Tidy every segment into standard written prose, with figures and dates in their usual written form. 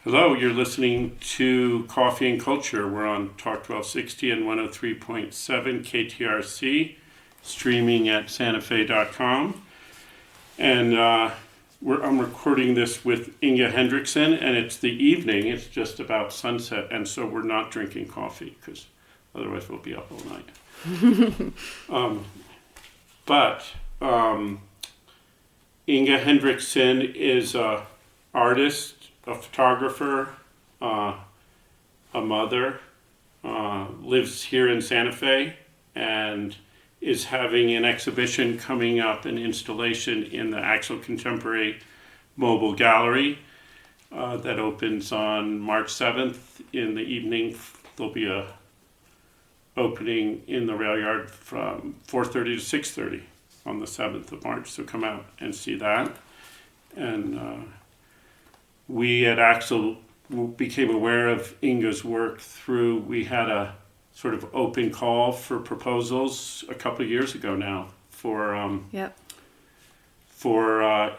Hello, you're listening to Coffee and Culture. We're on Talk 1260 and 103.7 KTRC, streaming at santafe.com. And I'm recording this with Inga Hendrickson, and it's the evening. It's just about sunset, and so we're not drinking coffee because otherwise we'll be up all night. But Inga Hendrickson is an artist, a photographer, a mother, lives here in Santa Fe, and is having an exhibition coming up, an installation in the Actual Contemporary Mobile Gallery that opens on March 7th in the evening. There'll be a opening in the rail yard from 4:30 to 6:30 on the 7th of March, so come out and see that. And we at Axel became aware of Inga's work through, we had a sort of open call for proposals a couple of years ago now for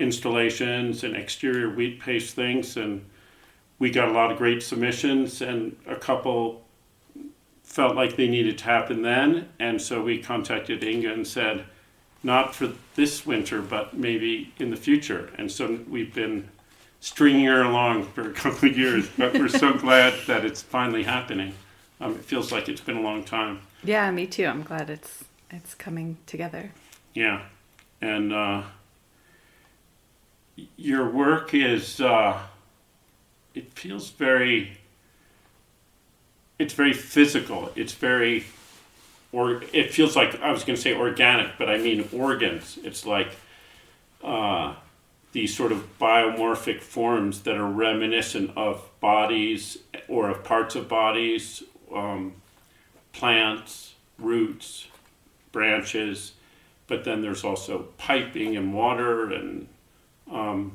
installations and exterior wheat paste things, and we got a lot of great submissions, and a couple felt like they needed to happen then, and so we contacted Inga and said, not for this winter, but maybe in the future. And so we've been stringing her along for a couple of years, but we're so glad that it's finally happening. It feels like it's been a long time. Yeah, me too. I'm glad it's coming together. Yeah, and your work is it feels it's very physical. It feels like, I was going to say organic, but I mean organs. It's like these sort of biomorphic forms that are reminiscent of bodies or of parts of bodies, plants, roots, branches, but then there's also piping and water and an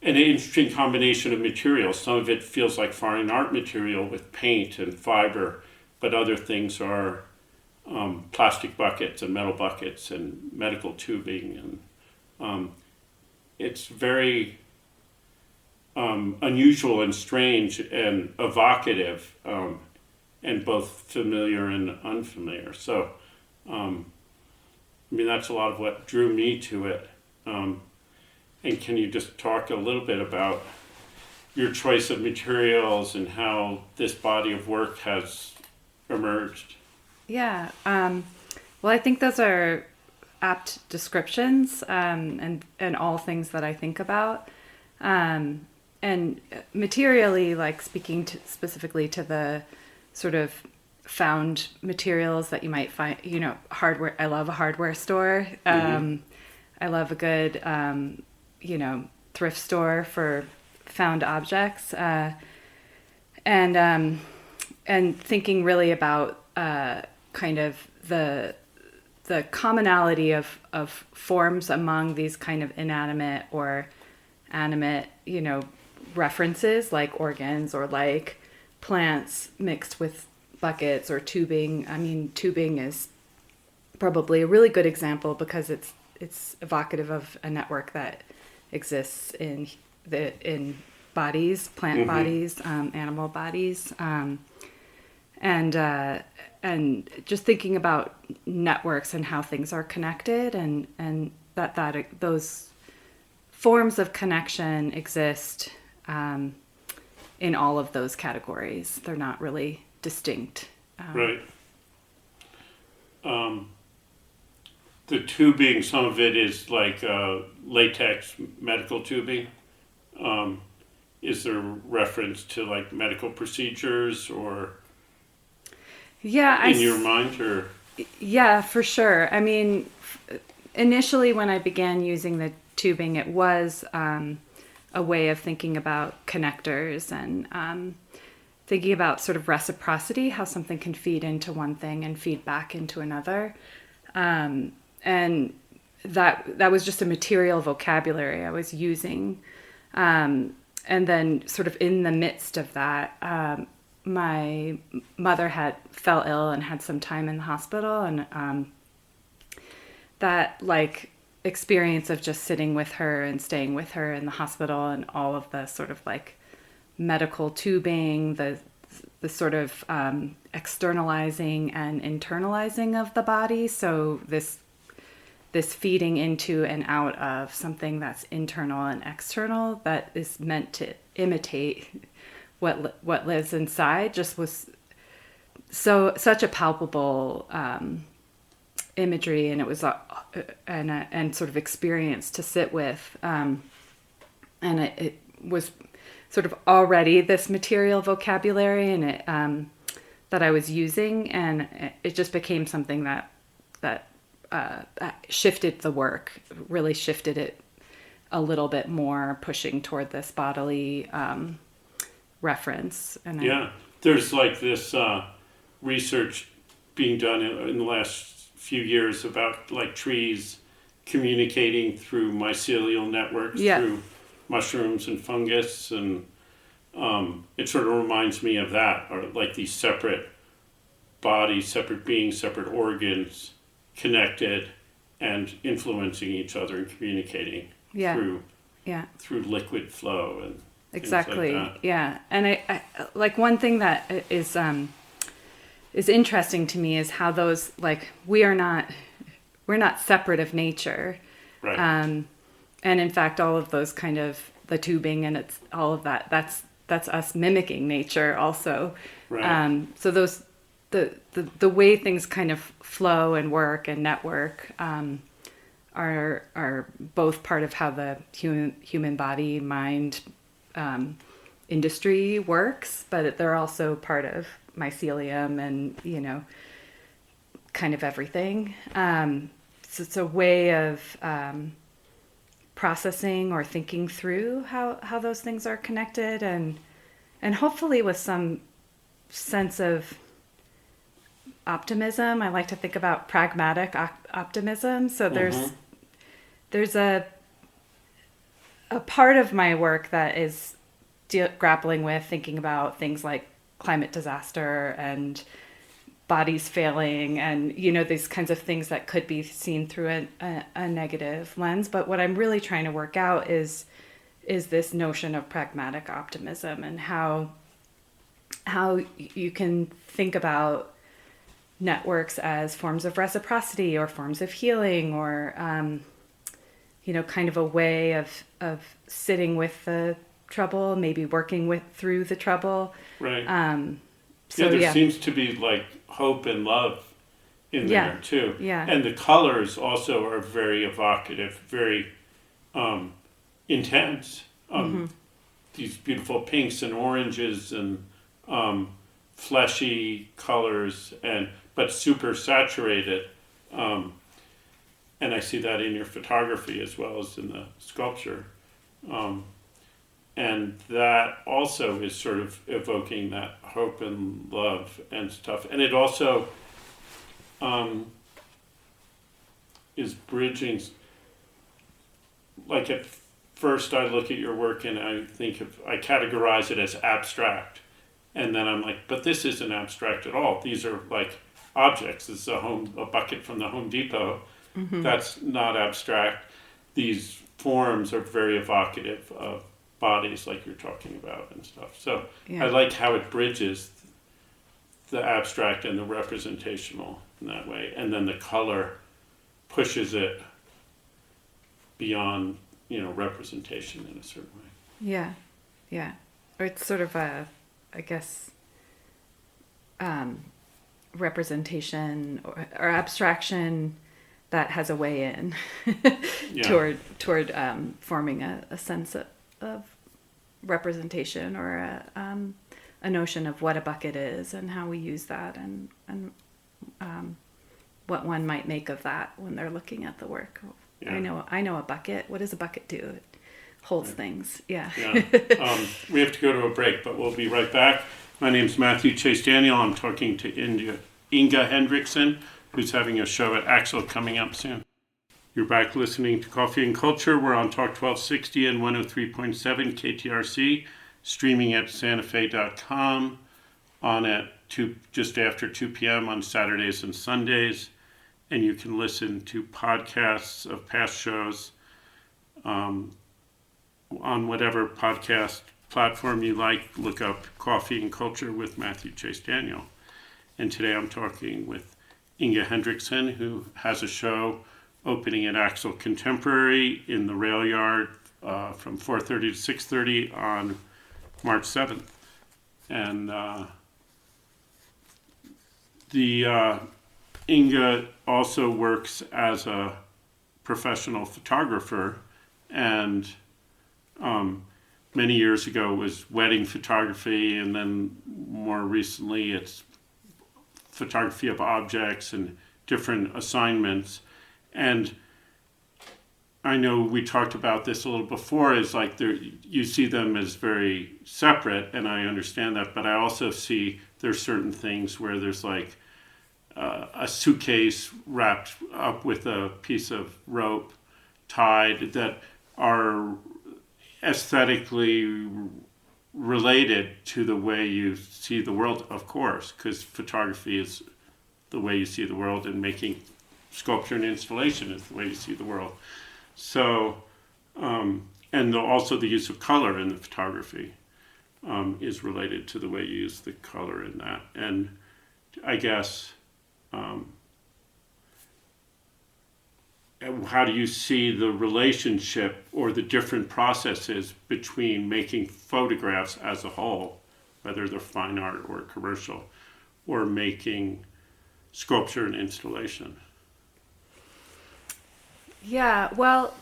interesting combination of materials. Some of it feels like fine art material with paint and fiber, but other things are plastic buckets and metal buckets and medical tubing, and it's very unusual and strange and evocative, and both familiar and unfamiliar. So, that's a lot of what drew me to it. And can you just talk a little bit about your choice of materials and how this body of work has emerged? Yeah. Well, I think those are apt descriptions, and all things that I think about. And materially, like speaking specifically to the sort of found materials that you might find, hardware. I love a hardware store. I love a good, thrift store for found objects. And thinking really about kind of the commonality of forms among these kind of inanimate or animate, references like organs or like plants mixed with buckets or tubing. I mean, tubing is probably a really good example because it's evocative of a network that exists in bodies, plant bodies, animal bodies, and just thinking about networks and how things are connected, and that those forms of connection exist in all of those categories. They're not really distinct. Right. The tubing, some of it is like latex medical tubing. Is there reference to like medical procedures or in your mind, or? Yeah, for sure. I mean, initially when I began using the tubing, it was a way of thinking about connectors and thinking about sort of reciprocity, how something can feed into one thing and feed back into another. And that was just a material vocabulary I was using. And then sort of in the midst of that, my mother fell ill and had some time in the hospital, and that like experience of just sitting with her and staying with her in the hospital, and all of the sort of like medical tubing, the sort of externalizing and internalizing of the body. So this feeding into and out of something that's internal and external, that is meant to imitate what lives inside, just was such a palpable imagery, and it was and sort of experience to sit with, and it was sort of already this material vocabulary, and it that I was using, and it just became something that shifted the work, really shifted it a little bit more, pushing toward this bodily reference. And there's like this research being done in the last few years about like trees communicating through mycelial networks, through mushrooms and fungus, and it sort of reminds me of that, or like these separate bodies, separate beings, separate organs, connected and influencing each other and communicating through liquid flow and exactly things like that. And I like, one thing that is interesting to me is how those, like, we're not separate of nature, right. And in fact, all of those kind of the tubing and it's all of that's us mimicking nature also. Right. So those the way things kind of flow and work and network are both part of how the human body mind industry works, but they're also part of mycelium and kind of everything. So it's a way of processing or thinking through how those things are connected, and hopefully with some sense of optimism. I like to think about pragmatic optimism. So there's a part of my work that is grappling with thinking about things like climate disaster and bodies failing, and these kinds of things that could be seen through a negative lens. But what I'm really trying to work out is this notion of pragmatic optimism, and how you can think about networks as forms of reciprocity or forms of healing, or kind of a way of sitting with the trouble, maybe working through the trouble. Right. There seems to be like hope and love in there too. Yeah. And the colors also are very evocative, very intense. These beautiful pinks and oranges and fleshy colors, but super saturated. And I see that in your photography as well as in the sculpture. And that also is sort of evoking that hope and love and stuff. And it also is bridging, like at first I look at your work and I categorize it as abstract. And then I'm like, but this isn't abstract at all. These are like objects. This is a bucket from the Home Depot. That's not abstract. These forms are very evocative of bodies like you're talking about and stuff. So I like how it bridges the abstract and the representational in that way. And then the color pushes it beyond, representation in a certain way. Yeah. Or it's sort of I guess, representation or abstraction that has a way in toward forming a sense of representation, or a notion of what a bucket is and how we use that, and what one might make of that when they're looking at the work. I know a bucket. What does a bucket do? It holds things. We have to go to a break, but we'll be right back. My name's Matthew Chase Daniel. I'm talking to Inga Hendrickson, who's having a show at Axel coming up soon. You're back listening to Coffee and Culture. We're on Talk 1260 and 103.7 KTRC, streaming at santafe.com, on at just after 2 p.m. on Saturdays and Sundays. and you can listen to podcasts of past shows on whatever podcast platform you like. Look up Coffee and Culture with Matthew Chase Daniel. And today I'm talking with Inga Hendrickson, who has a show opening at Axel Contemporary in the Rail Yard from 4:30 to 6:30 on March 7th. And Inga also works as a professional photographer, and many years ago was wedding photography, and then more recently it's photography of objects and different assignments. And I know we talked about this a little before, is like you see them as very separate, and I understand that, but I also see there's certain things where there's like a suitcase wrapped up with a piece of rope tied that are aesthetically related to the way you see the world, of course, because photography is the way you see the world, and making sculpture and installation is the way you see the world. So, and also the use of color in the photography is related to the way you use the color in that. And I guess, how do you see the relationship or the different processes between making photographs as a whole, whether they're fine art or commercial, or making sculpture and installation? Yeah, well,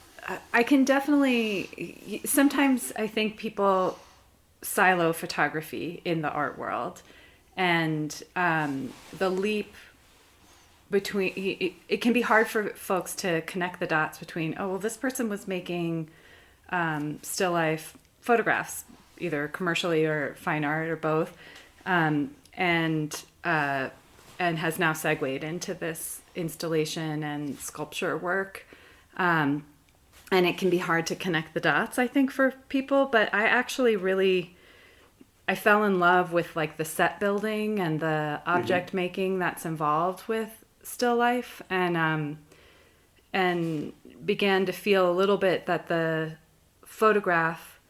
I can definitely, sometimes I think people silo photography in the art world, and the leap between, it can be hard for folks to connect the dots between, oh, well, this person was making still life photographs, either commercially or fine art or both, and has now segued into this installation and sculpture work. And it can be hard to connect the dots, I think, for people, but I actually I fell in love with like the set building and the object making that's involved with still life, and began to feel a little bit that the photograph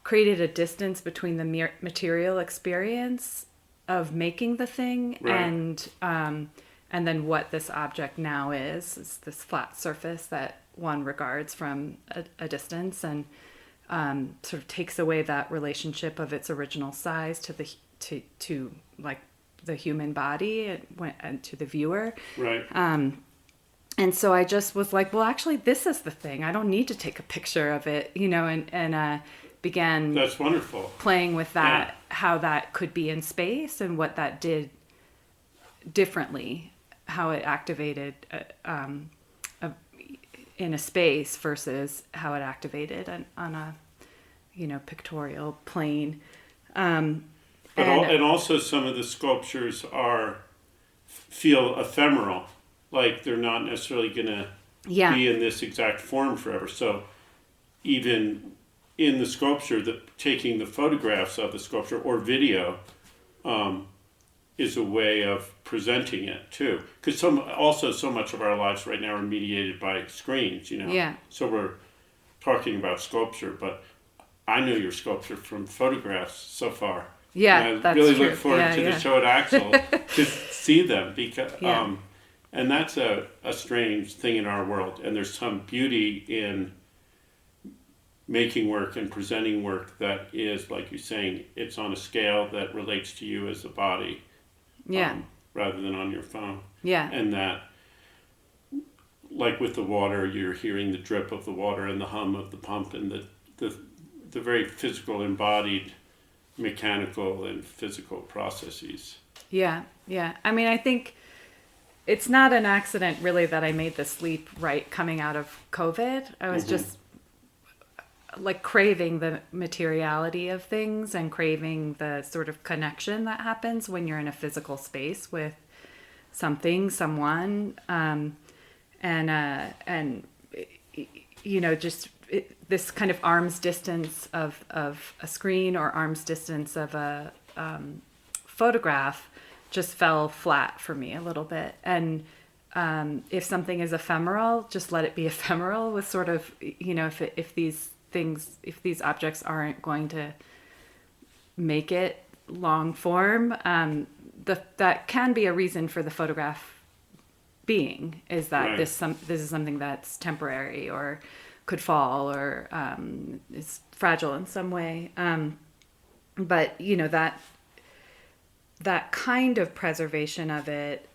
created a distance between the material experience of making the thing, right, and then what this object now is this flat surface that one regards from a distance, and sort of takes away that relationship of its original size to like the human body and to the viewer. Right. And so I just was like, well, actually, this is the thing. I don't need to take a picture of it, and began That's wonderful. Playing with that, how that could be in space and what that did differently, how it activated in a space versus how it activated on a pictorial plane. And also some of the sculptures feel ephemeral, like they're not necessarily going to be in this exact form forever. So even in the sculpture, taking the photographs of the sculpture or video is a way of presenting it too. Because so much of our lives right now are mediated by screens, Yeah. So we're talking about sculpture, but I know your sculpture from photographs so far. Yeah, and I that's really true. look forward to the show at Axel to see them, because and that's a strange thing in our world. And there's some beauty in making work and presenting work that is, like you're saying, it's on a scale that relates to you as a body, rather than on your phone. Yeah. And that, like with the water, you're hearing the drip of the water and the hum of the pump, and the very physical, embodied, mechanical and physical processes. Yeah. I mean, I think it's not an accident, really, that I made this leap right coming out of COVID. I was just like craving the materiality of things and craving the sort of connection that happens when you're in a physical space with someone, this kind of arm's distance of a screen or arm's distance of a photograph just fell flat for me a little bit. And if something is ephemeral, just let it be ephemeral. With sort of, if these objects aren't going to make it long form, that can be a reason for the photograph being, is that Right. this is something that's temporary or could fall or is fragile in some way. But that kind of preservation of it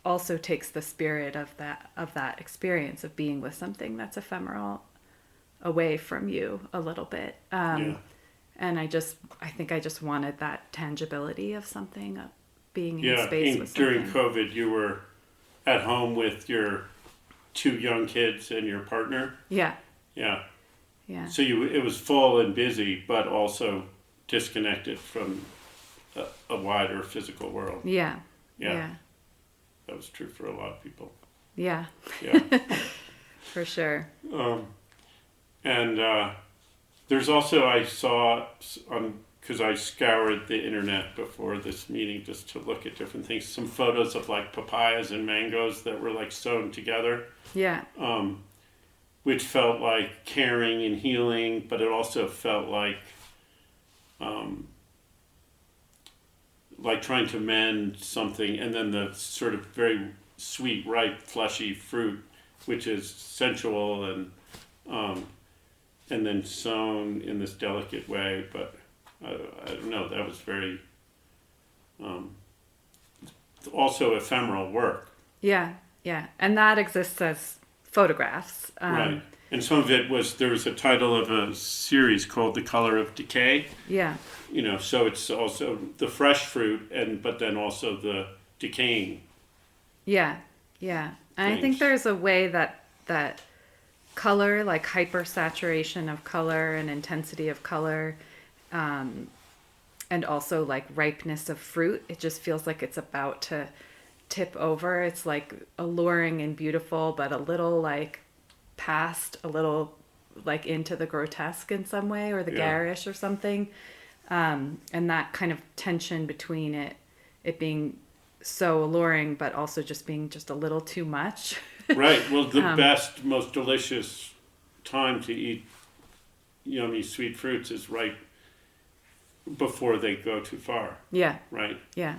also takes the spirit of that experience of being with something that's ephemeral away from you a little bit. Yeah. And I think I just wanted that tangibility of something, of being in Yeah. space with something. During COVID, you were at home with your 2 young kids and your partner. Yeah, Yeah. yeah, So it was full and busy, but also disconnected from a wider physical world. yeah, Yeah. yeah, That was true for a lot of people. yeah, Yeah. for sure. And there's also, I saw because I scoured the internet before this meeting just to look at different things, some photos of like papayas and mangoes that were like sewn together, Yeah, which felt like caring and healing, but it also felt like trying to mend something, and then the sort of very sweet, ripe, fleshy fruit, which is sensual and then sewn in this delicate way. But I don't know, that was very also ephemeral work. yeah, yeah. And that exists as photographs. Right. And some of it there was a title of a series called The Color of Decay. Yeah, So it's also the fresh fruit, but then also the decaying. yeah, yeah. And I think Things. there's a way that color, like hypersaturation of color and intensity of color, and also like ripeness of fruit, it just feels like it's about to tip over. It's like alluring and beautiful, but a little like past, a little like into the grotesque in some way, or the Yeah. garish or something. And that kind of tension between it being so alluring, but also just being just a little too much. Right. Well, the best, most delicious time to eat yummy sweet fruits is right before they go too far. Yeah, Right. yeah,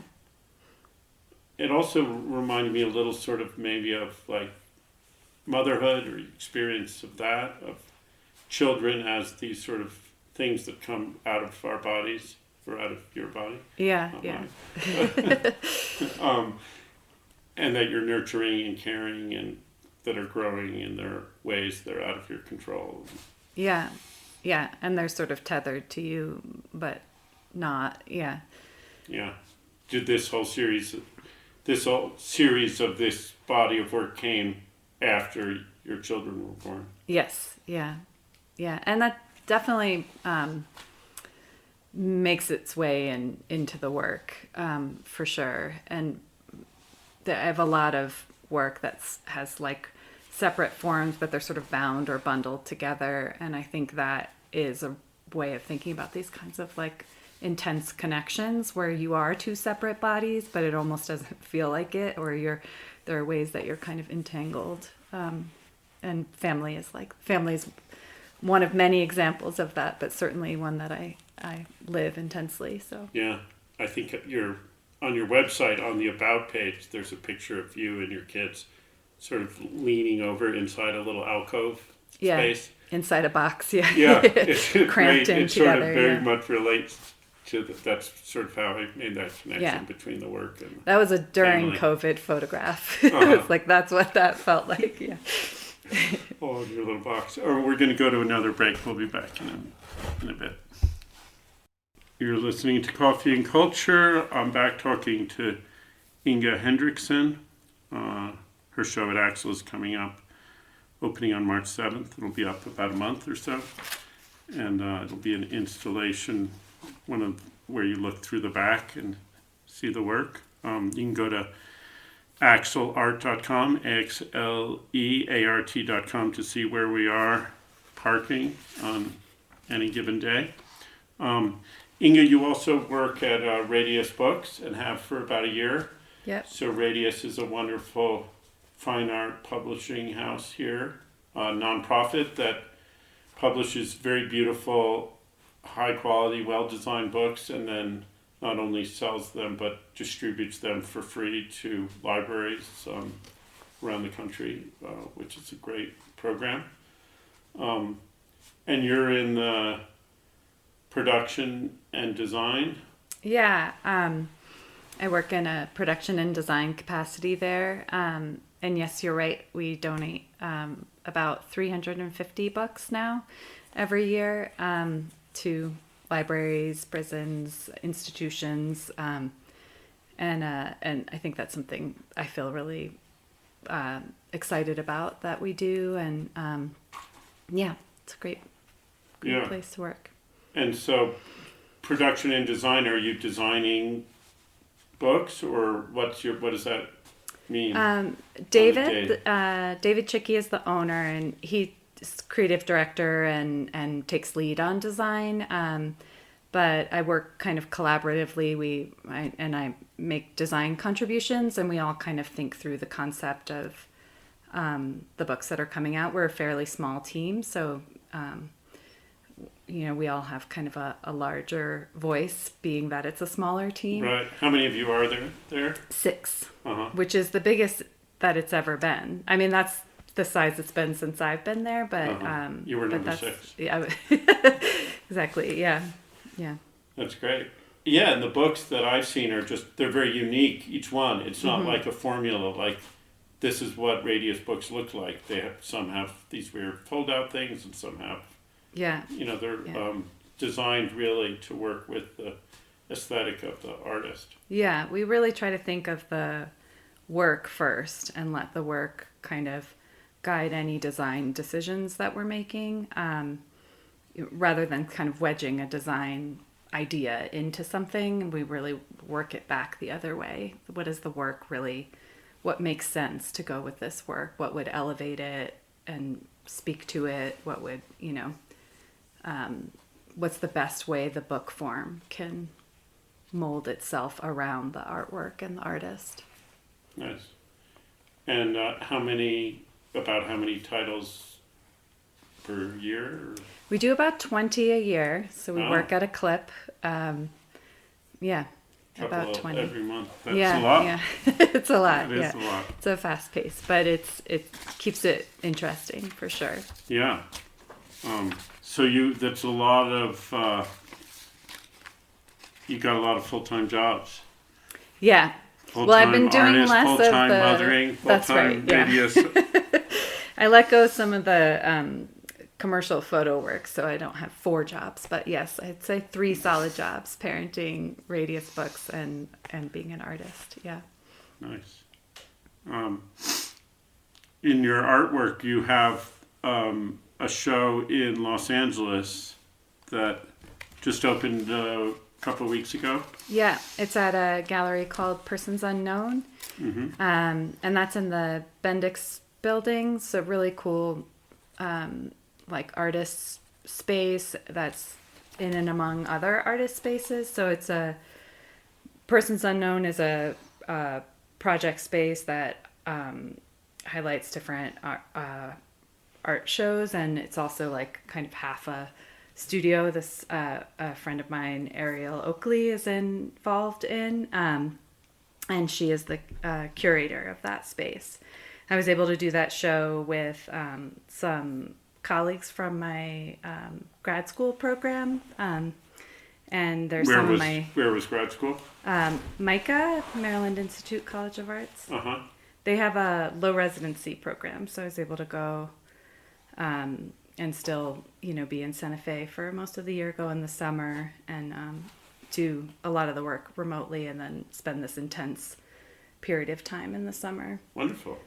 It also reminded me a little sort of maybe of like motherhood or experience of that, of children as these sort of things that come out of our bodies or out of your body. yeah, Not yeah, mine. And that you're nurturing and caring and that are growing in their ways that are out of your control. yeah, yeah. And they're sort of tethered to you, but not. Yeah, Yeah. Did this whole series of this body of work came after your children were born. yes, yeah, yeah. And that definitely makes its way into the work, for sure. And I have a lot of work has like separate forms, but they're sort of bound or bundled together. And I think that is a way of thinking about these kinds of like intense connections where you are two separate bodies, but it almost doesn't feel like it, or there are ways that you're kind of entangled. And family is one of many examples of that, but certainly one that I live intensely. So Yeah. I think on your website, on the About page, there's a picture of you and your kids sort of leaning over inside a little alcove yeah, space. inside a box. Yeah, Yeah, it's cramped great. in It sort together. of very Yeah. much relates to that's sort of how I made that connection Yeah. between the work and That was a during family. COVID photograph. Uh-huh. It's like that's what that felt like. Yeah. all in your little box. Or we're going to go to another break. We'll be back in a bit. You're listening to Coffee and Culture. I'm back talking to Inga Hendrickson. Her show at Axel is coming up, opening on March 7th. It'll be up about a month or so. And it'll be an installation, where you look through the back and see the work. You can go to axelart.com, axleart.com, to see where we are parking on any given day. Inga, you also work at Radius Books and have for about a year. Yep. So Radius is a wonderful fine art publishing house here, a nonprofit that publishes very beautiful, high quality, well designed books, and then not only sells them but distributes them for free to libraries around the country, which is a great program. And you're in the production and design. Yeah, I work in a production and design capacity there. And yes, you're right. We donate about 350 books now every year to libraries, prisons, institutions, and I think that's something I feel really excited about that we do. And yeah, it's a great place to work. And so, production and design, are you designing books, or what does that mean? David Chicky is the owner, and he's creative director and takes lead on design. But I work kind of collaboratively. I make design contributions, and we all kind of think through the concept of the books that are coming out. We're a fairly small team, so we all have kind of a larger voice, being that it's a smaller team. Right. How many of you are there? 6, Uh-huh. which is the biggest that it's ever been. I mean, that's the size it's been since I've been there, but you were number 6. Yeah, exactly. Yeah. That's great. Yeah, and the books that I've seen they're very unique, each one. It's not like a formula, like this is what Radius books look like. Some have these weird fold-out things, and some have, they're designed really to work with the aesthetic of the artist. Yeah, we really try to think of the work first and let the work kind of guide any design decisions that we're making, rather than kind of wedging a design idea into something. We really work it back the other way. What is the work really? What makes sense to go with this work? What would elevate it and speak to it? What would, what's the best way the book form can mold itself around the artwork and the artist? Nice. And how many titles per year? We do about 20 a year, so we work at a clip. About 20 every month. That's a lot. Yeah, it's a lot. It is a lot. It's a fast pace, but it keeps it interesting for sure. Yeah. So that's a lot of. You got a lot of full-time jobs. Yeah. Full-time well, I've been doing artist, less of the full-time mothering, full-time Radius. I let go of some of the commercial photo work, so I don't have 4 jobs. But yes, I'd say 3 solid jobs: parenting, Radius books, and being an artist. Yeah. Nice. In your artwork, you have a show in Los Angeles that just opened a couple of weeks ago. Yeah, it's at a gallery called Persons Unknown, and that's in the Bendix building. So really cool, artist space that's in and among other artist spaces. So it's Persons Unknown is a project space that highlights different art shows, and it's also like kind of half a studio. This a friend of mine, Ariel Oakley, is involved in, and she is the curator of that space. I was able to do that show with some colleagues from my grad school program, and there's some of my... Where was grad school? MICA, Maryland Institute College of Arts. Uh-huh. They have a low residency program, so I was able to go and still, be in Santa Fe for most of the year, go in the summer, and do a lot of the work remotely, and then spend this intense period of time in the summer. Wonderful.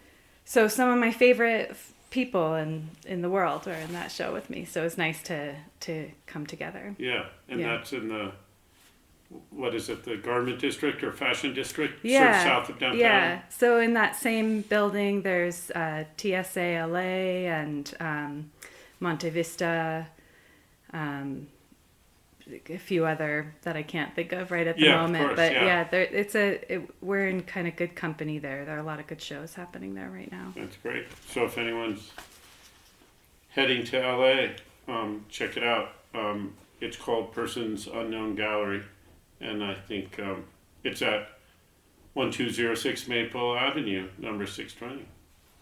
So some of my favorite people in the world are in that show with me, so it's nice to come together. Yeah, and that's in the, what is it, the garment district or fashion district? Yeah, sort of south of downtown? Yeah, so in that same building, there's TSA LA and Monte Vista, a few other that I can't think of right at the Yeah, of moment. course, But yeah. we're in kind of good company there. There are a lot of good shows happening there right now. That's great. So if anyone's heading to LA, check it out. It's called Persons Unknown Gallery, and I think it's at 1206 Maple Avenue, number 620.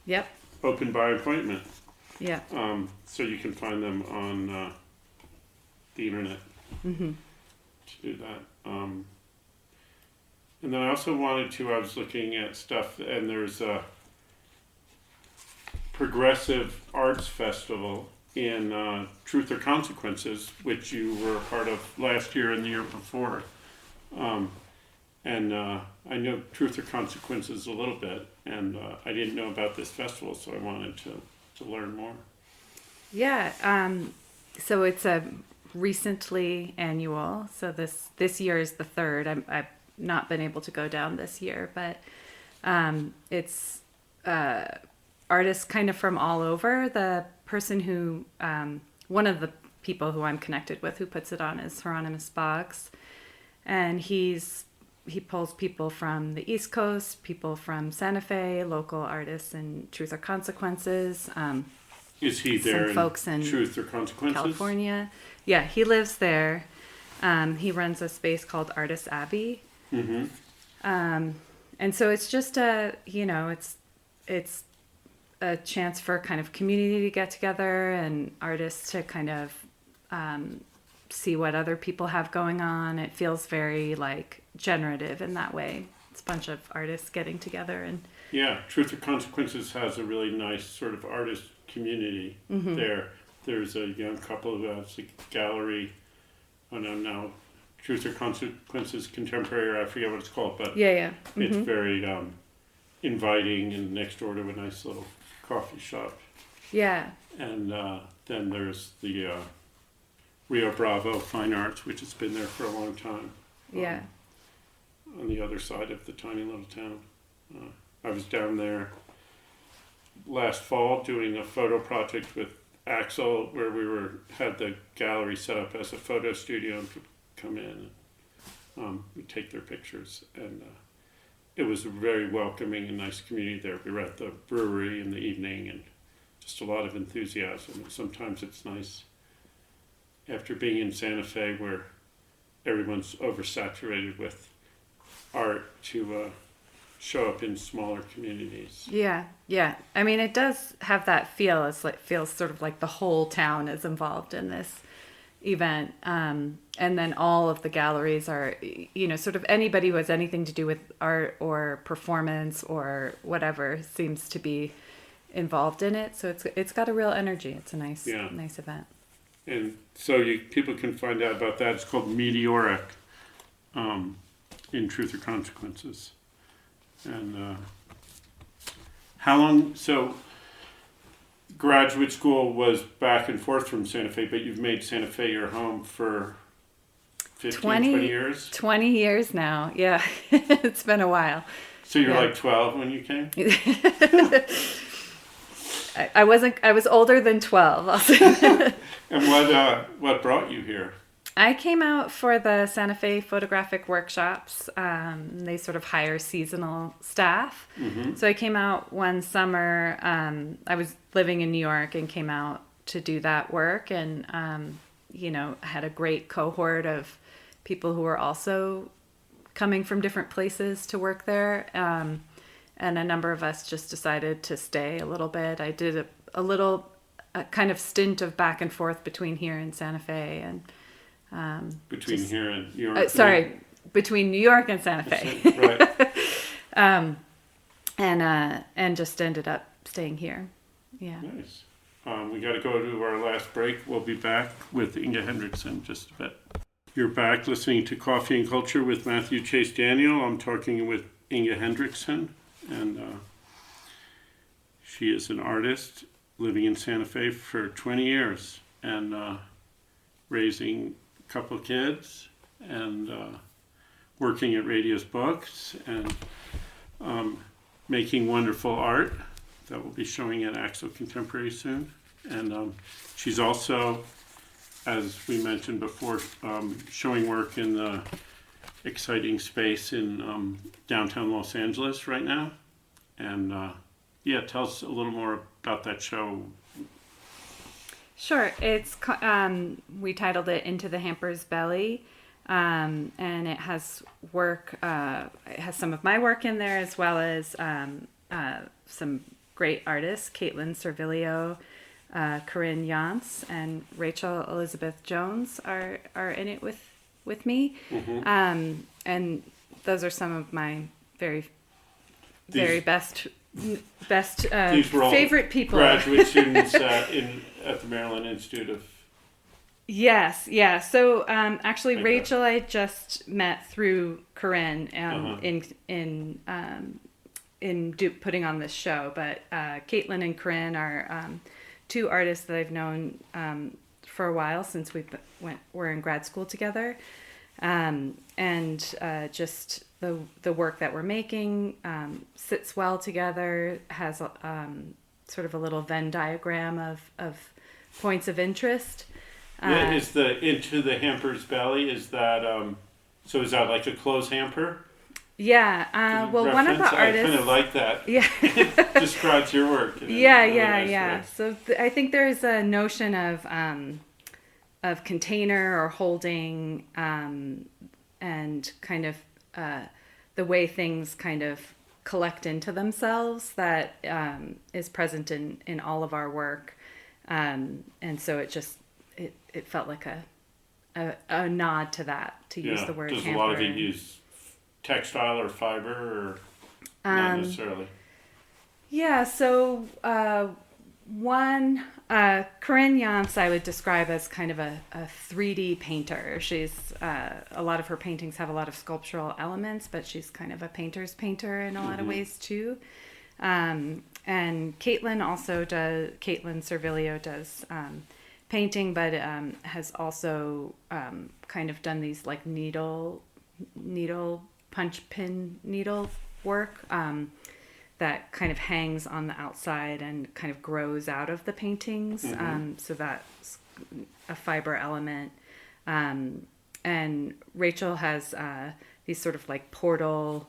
Yep. Open by appointment. Yeah. So you can find them on the internet Mm-hmm. to do that. And then I also I was looking at stuff, and there's a progressive arts festival in Truth or Consequences, which you were a part of last year and the year before. And I know Truth or Consequences a little bit, and I didn't know about this festival, so I wanted to learn more. Yeah. So it's a recently annual. So this year is the third. I've not been able to go down this year, but it's artists kind of from all over. The person who one of the people who I'm connected with who puts it on is Hieronymus Boggs, and he pulls people from the East Coast, people from Santa Fe, local artists in Truth or Consequences. Is he there some folks in Truth or Consequences? California. Yeah, he lives there. He runs a space called Artist Abbey. Mm-hmm. And so it's just it's a chance for kind of community to get together and artists to kind of see what other people have going on. It feels very like generative in that way. It's a bunch of artists getting together and Yeah, Truth or Consequences has a really nice sort of artist community there. There's a young couple who has a gallery. I don't know, Truth or Consequences Contemporary, I forget what it's called, but yeah. it's very inviting and next door to a nice little coffee shop. Yeah. And then there's the Rio Bravo Fine Arts, which has been there for a long time. Yeah. On the other side of the tiny little town. I was down there last fall doing a photo project with Axel, where we had the gallery set up as a photo studio, and people come in and we take their pictures, and it was a very welcoming and nice community there. We were at the brewery in the evening, and just a lot of enthusiasm. And sometimes it's nice after being in Santa Fe, where everyone's oversaturated with art, to show up in smaller communities. Yeah. I mean, it does have that feel. It feels sort of like the whole town is involved in this event. And then all of the galleries are, sort of anybody who has anything to do with art or performance or whatever seems to be involved in it. So it's got a real energy. It's a nice event. And so people can find out about that. It's called Meteoric in Truth or Consequences. And how long, so graduate school was back and forth from Santa Fe, but you've made Santa Fe your home for 20 years? 20 years now, yeah. It's been a while. So you're like 12 when you came? I was older than 12. I'll say. And what brought you here? I came out for the Santa Fe photographic workshops. They sort of hire seasonal staff. Mm-hmm. So I came out one summer. I was living in New York and came out to do that work, and had a great cohort of people who were also coming from different places to work there. And a number of us just decided to stay a little bit. I did a little kind of stint of back and forth between here and Santa Fe, and between here and New York. Between New York and Santa Fe. Right. And just ended up staying here. Yeah. Nice. We got to go to our last break. We'll be back with Inga Hendrickson just a bit. You're back listening to Coffee and Culture with Matthew Chase Daniel. I'm talking with Inga Hendrickson, and she is an artist living in Santa Fe for 20 years and raising a couple of kids and working at Radius Books and making wonderful art that will be showing at Axel Contemporary soon. And she's also as we mentioned before, showing work in the exciting space in downtown Los Angeles right now. And yeah, tell us a little more about that show. Sure. We titled it Into the Hamper's Belly. And it has it has some of my work in there, as well as some great artists, Caitlin Servilio, Corinne Yance, and Rachel Elizabeth Jones are in it with me. Mm-hmm. And those are some of my very best These were all favorite people. Graduate students at the Maryland Institute of. Yes, yeah. So actually, Okay. Rachel, I just met through Corinne putting on this show. But Caitlin and Corinne are two artists that I've known for a while, since we're in grad school together, and just the work that we're making sits well together. Has sort of a little Venn diagram of points of interest. Yeah, is the Into the Hamper's Belly, is that so is that like a clothes hamper? Yeah. Well, one of the artists. I kind of like that. Yeah. It describes your work. Yeah. So I think there's a notion of container or holding, and kind of the way things kind of collect into themselves that is present in all of our work, and so it felt like a nod to that, to use the word Does hamper. a lot of it use textile or fiber, or not necessarily? Yeah, so Corinne Yance I would describe as kind of a 3D painter. She's a lot of her paintings have a lot of sculptural elements, but she's kind of a painter's painter in a lot of ways too. And Caitlin Servilio does painting, but has also kind of done these like needle punch pin needle work that kind of hangs on the outside and kind of grows out of the paintings. So that's a fiber element. And Rachel has these sort of like portal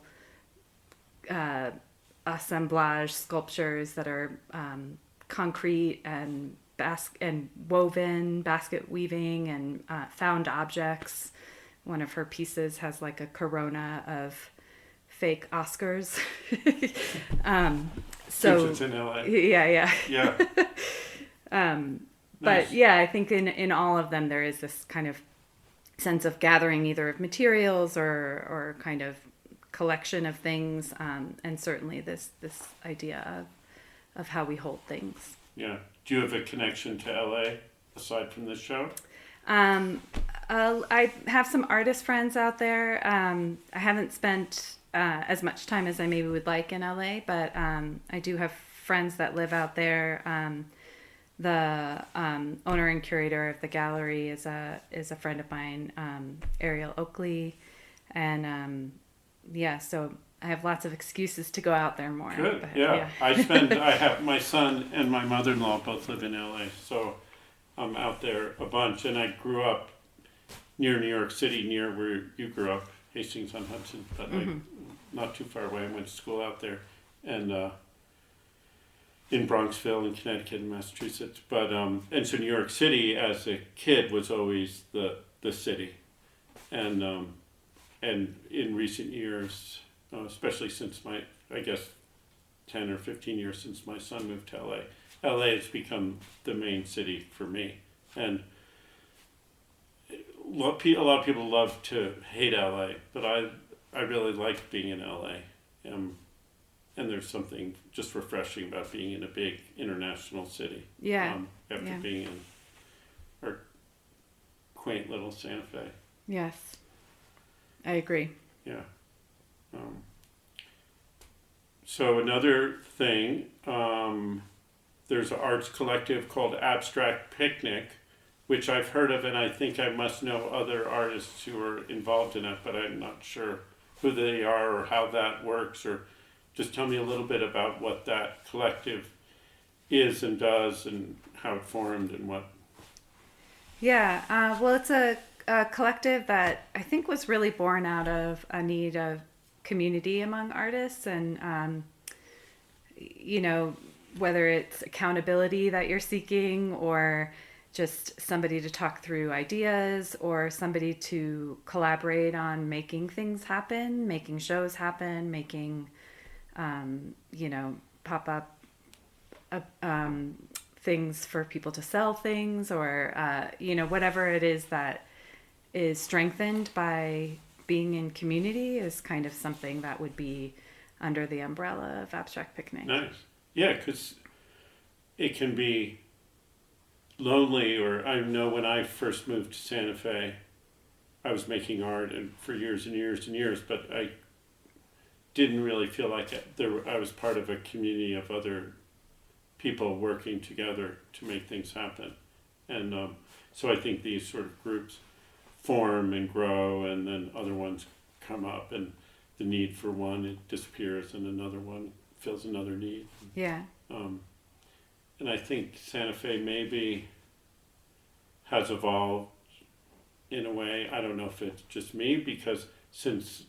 assemblage sculptures that are concrete and woven, basket weaving, and found objects. One of her pieces has like a corona of fake Oscars. Since it's in LA. Yeah. Nice. But yeah, I think in all of them there is this kind of sense of gathering, either of materials or kind of collection of things, and certainly this idea of how we hold things. Yeah. Do you have a connection to LA aside from this show? I have some artist friends out there. I haven't spent as much time as I maybe would like in LA, but I do have friends that live out there. The owner and curator of the gallery is a friend of mine, Ariel Oakley, and so I have lots of excuses to go out there more. Good. But, yeah. I have my son and my mother-in-law both live in LA, so I'm out there a bunch. And I grew up near New York City, near where you grew up, Hastings on Hudson, but like not too far away. I went to school out there, and in Bronxville, in Connecticut, and Massachusetts. But and so New York City as a kid was always the city, and in recent years. Especially since I guess 10 or 15 years since my son moved to LA. LA has become the main city for me. And a lot of people love to hate LA, but I really like being in LA. And there's something just refreshing about being in a big international city. Yeah. After being in our quaint little Santa Fe. Yes. I agree. Yeah. So another thing, there's an arts collective called Abstract Picnic, which I've heard of, and I think I must know other artists who are involved in it, but I'm not sure who they are or how that works, or just tell me a little bit about what that collective is and does and how it formed and what. Yeah, well, it's a collective that I think was really born out of a need of community among artists, and you know, whether it's accountability that you're seeking, or just somebody to talk through ideas, or somebody to collaborate on making things happen, making shows happen, making you know, pop up things for people to sell things, or you know, whatever it is that is strengthened by being in community is kind of something that would be under the umbrella of abstract picnic. Nice. Yeah, because it can be lonely, or I know when I first moved to Santa Fe, I was making art and for years and years and years, but I didn't really feel like I was part of a community of other people working together to make things happen. And so I think these sort of groups form and grow, and then other ones come up, and the need for one, it disappears, and another one fills another need. Yeah. And I think Santa Fe maybe has evolved in a way. I don't know if it's just me, because since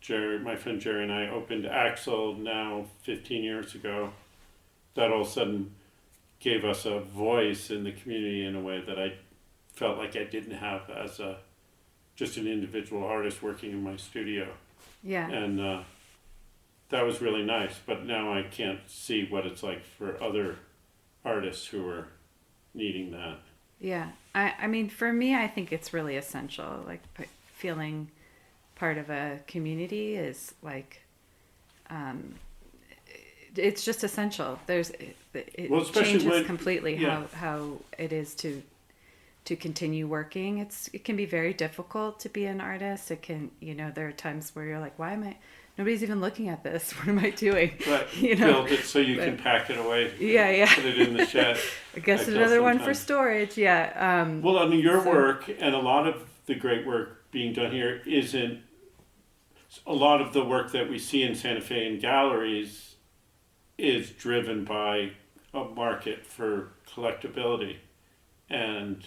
my friend Jerry and I opened Axel now 15 years ago, that all of a sudden gave us a voice in the community in a way that I felt like I didn't have as just an individual artist working in my studio. Yeah. And that was really nice, but now I can't see what it's like for other artists who are needing that. Yeah. I mean, for me, I think it's really essential. Like, feeling part of a community is like, it's just essential. It Well, especially changes completely yeah. how it is to continue working. It can be very difficult to be an artist. It can, you know, there are times where you're like, why am I, nobody's even looking at this. What am I doing? But You know, build it so you can pack it away. Yeah. Put it in the shed. I guess I another feel one for sometimes. storage. Yeah. Well, I mean, your work and a lot of the great work being done here isn't, a lot of the work that we see in Santa Fe in galleries is driven by a market for collectability. And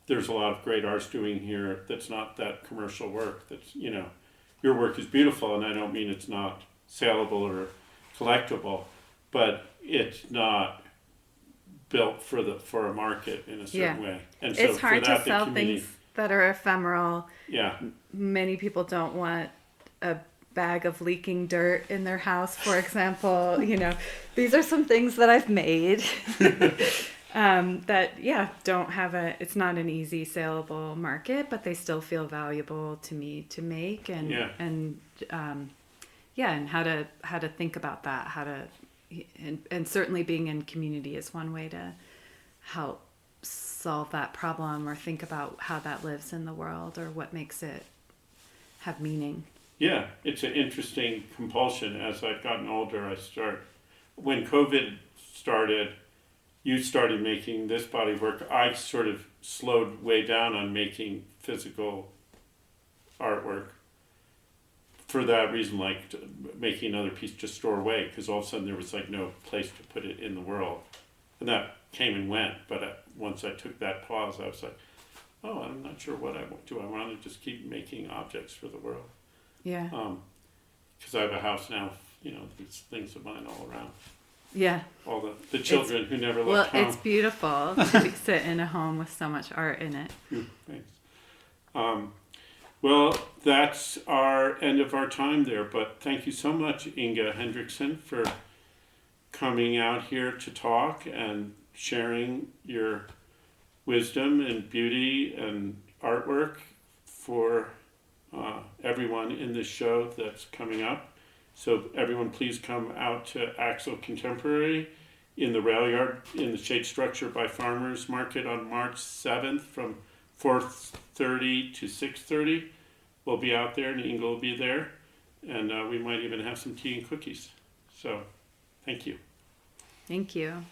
there's a lot of great arts doing here that's not that commercial work. That's, you know, your work is beautiful, and I don't mean it's not saleable or collectible, but it's not built for a market in a certain way. And so it's hard for that, to sell the community, things that are ephemeral. yeah. Many people don't want a bag of leaking dirt in their house, for example. You know, these are some things that I've made that, yeah, don't have it's not an easy saleable market, but they still feel valuable to me to make. And, Yeah. and how to think about that, and certainly being in community is one way to help solve that problem, or think about how that lives in the world, or what makes it have meaning. Yeah, it's an interesting compulsion. As I've gotten older, when COVID started, you started making this body of work. I sort of slowed way down on making physical artwork for that reason, like making another piece to store away, because all of a sudden there was like no place to put it in the world. And that came and went, but once I took that pause, I was like, oh, I'm not sure what I want. Do I want to just keep making objects for the world? Yeah. Because I have a house now, you know, there's things of mine all around. Yeah. All the children who never Well, left home. it's beautiful to sit in a home with so much art in it. Thanks. Well, that's our end of our time there, but thank you so much, Inga Hendrickson, for coming out here to talk and sharing your wisdom and beauty and artwork for everyone in this show that's coming up. So everyone, please come out to Axel Contemporary in the rail yard in the shade structure by Farmers Market on March 7th from 4:30 to 6:30. We'll be out there, and Inga will be there, and we might even have some tea and cookies. So, thank you. Thank you.